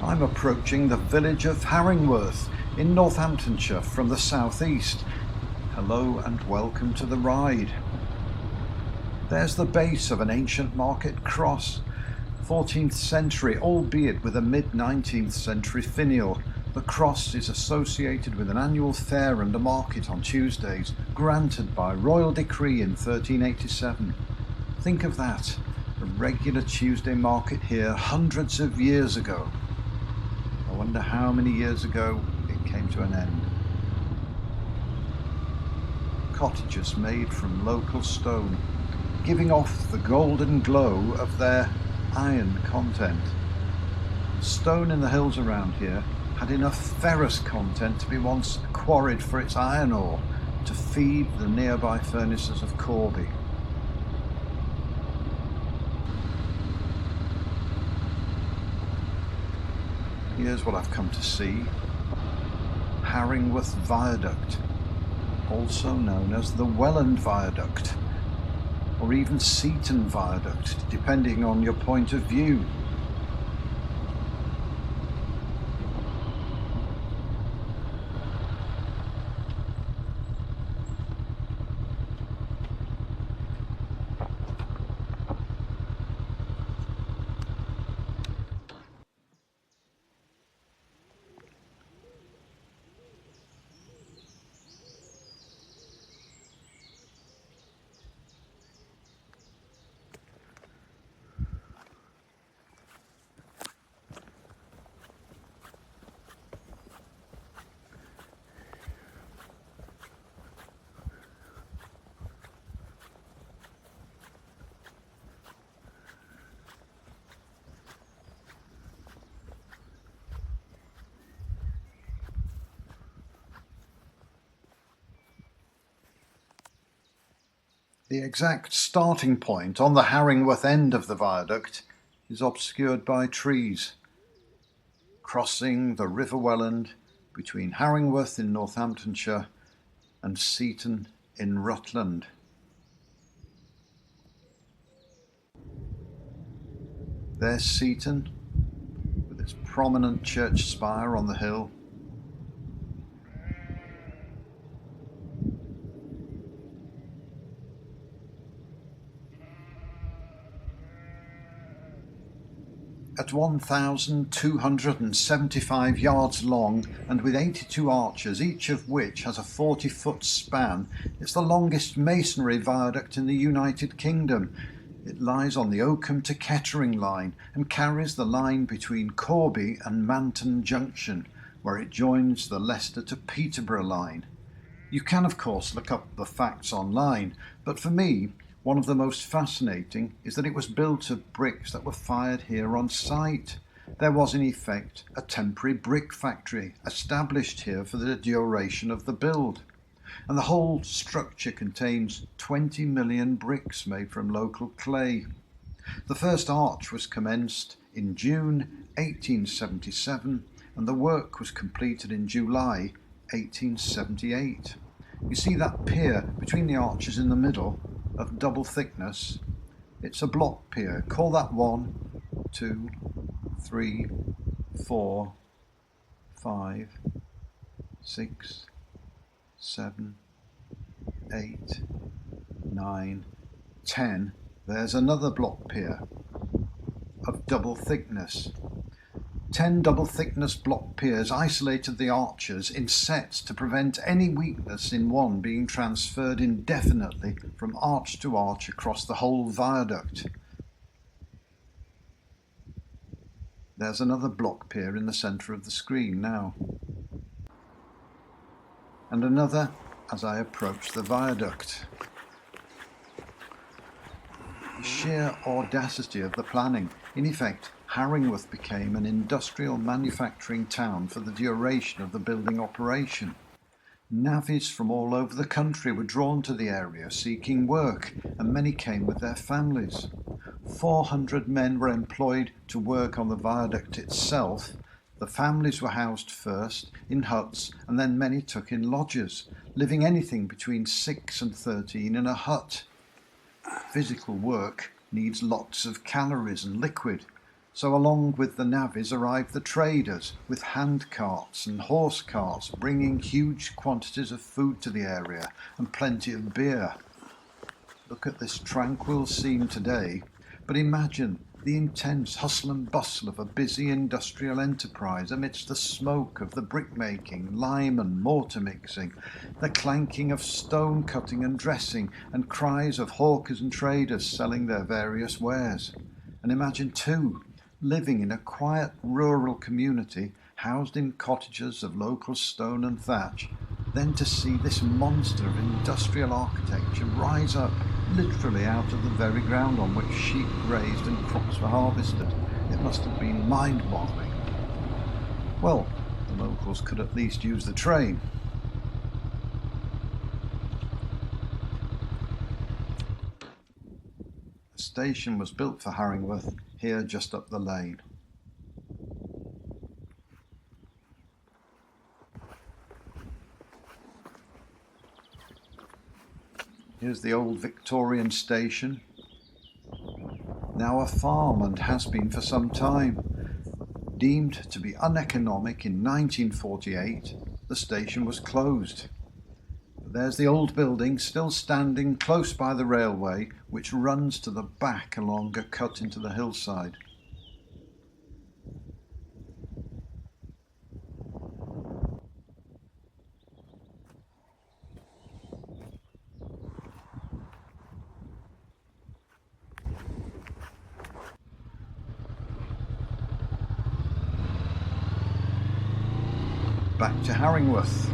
I'm approaching the village of Harringworth in Northamptonshire from the southeast. Hello and welcome to the ride. There's the base of an ancient market cross, 14th century, albeit with a mid-19th century finial. The cross is associated with an annual fair and a market on Tuesdays, granted by royal decree in 1387. Think of that, a regular Tuesday market here hundreds of years ago. I wonder how many years ago it came to an end. Cottages made from local stone, giving off the golden glow of their iron content. Stone in the hills around here had enough ferrous content to be once quarried for its iron ore to feed the nearby furnaces of Corby. Here's what I've come to see. Harringworth Viaduct, also known as the Welland Viaduct, or even Seaton Viaduct, depending on your point of view. The exact starting point on the Harringworth end of the viaduct is obscured by trees, crossing the River Welland between Harringworth in Northamptonshire and Seaton in Rutland. There's Seaton, with its prominent church spire on the hill. At 1,275 yards long and with 82 arches, each of which has a 40-foot span, it's the longest masonry viaduct in the United Kingdom. It lies on the Oakham to Kettering line and carries the line between Corby and Manton Junction, where it joins the Leicester to Peterborough line. You can, of course, look up the facts online, but for me, one of the most fascinating is that it was built of bricks that were fired here on site. There was in effect a temporary brick factory established here for the duration of the build. And the whole structure contains 20 million bricks made from local clay. The first arch was commenced in June 1877 and the work was completed in July 1878. You see that pier between the arches in the middle, of double thickness? It's a block pier. Call that 1, 2, 3, 4, 5, 6, 7, 8, 9, 10. There's another block pier of double thickness. 10 double thickness block piers isolated the arches in sets to prevent any weakness in one being transferred indefinitely from arch to arch across the whole viaduct. There's another block pier in the centre of the screen now. And another as I approach the viaduct. Sheer audacity of the planning. In effect, Harringworth became an industrial manufacturing town for the duration of the building operation. Navvies from all over the country were drawn to the area seeking work, and many came with their families. 400 men were employed to work on the viaduct itself. The families were housed first in huts, and then many took in lodges, living anything between 6 and 13 in a hut. Physical work needs lots of calories and liquid, So along with the navvies arrived the traders with hand carts and horse carts, bringing huge quantities of food to the area and plenty of beer. Look at this tranquil scene today, but imagine the intense hustle and bustle of a busy industrial enterprise amidst the smoke of the brickmaking, lime and mortar mixing, the clanking of stone cutting and dressing, and cries of hawkers and traders selling their various wares. And imagine too, living in a quiet rural community housed in cottages of local stone and thatch, then to see this monster of industrial architecture rise up literally out of the very ground on which sheep grazed and crops were harvested. It must have been mind-boggling. Well, the locals could at least use the train. The station was built for Harringworth, here just up the lane. Here's the old Victorian station, now a farm and has been for some time. Deemed to be uneconomic in 1948, the station was closed. But there's the old building still standing close by the railway, which runs to the back along a cut into the hillside. Back to Harringworth.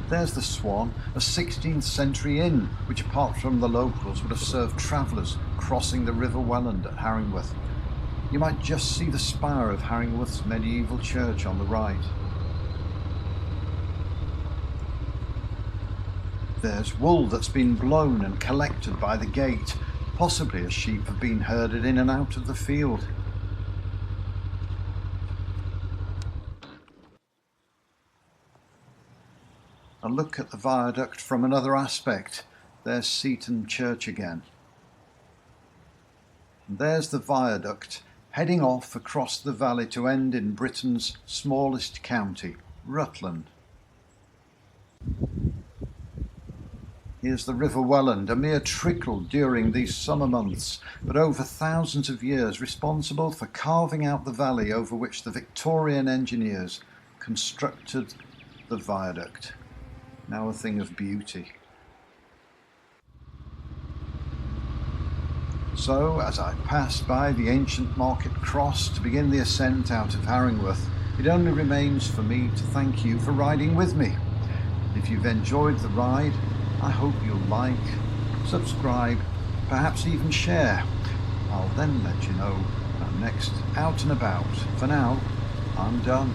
There's the Swan, a 16th century inn, which apart from the locals would have served travellers crossing the River Welland at Harringworth. You might just see the spire of Harringworth's medieval church on the right. There's wool that's been blown and collected by the gate, possibly as sheep have been herded in and out of the field. A look at the viaduct from another aspect. There's Seaton Church again. And there's the viaduct heading off across the valley to end in Britain's smallest county, Rutland. Here's the River Welland, a mere trickle during these summer months, but over thousands of years responsible for carving out the valley over which the Victorian engineers constructed the viaduct. Now a thing of beauty. So, as I passed by the ancient market cross to begin the ascent out of Harringworth, it only remains for me to thank you for riding with me. If you've enjoyed the ride, I hope you'll like, subscribe, perhaps even share. I'll then let you know when I'm next out and about. For now, I'm done.